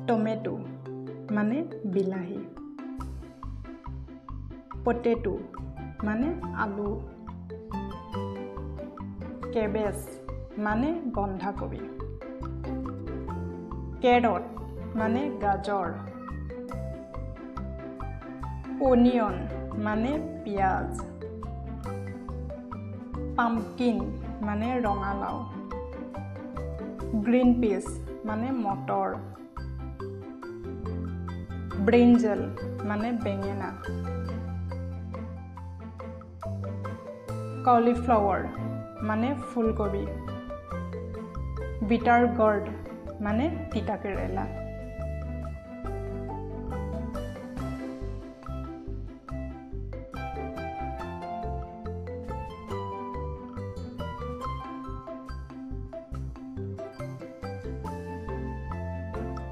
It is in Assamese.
টমেটো মানে বিলাহী পটেটো মানে আলু কেবেজ মানে বন্ধাকবি কেৰট মানে গাজৰ অনিয়ন মানে পিঁয়াজ পাম্পকিন মানে ৰঙালাও গ্ৰীণ পিচ মানে মটৰ ব্ৰিঞ্জল মানে বেঙেনা কলিফ্লাৱাৰ মানে ফুলকবি বিটাৰ গৰ্ড মানে তিতাকেৰেলা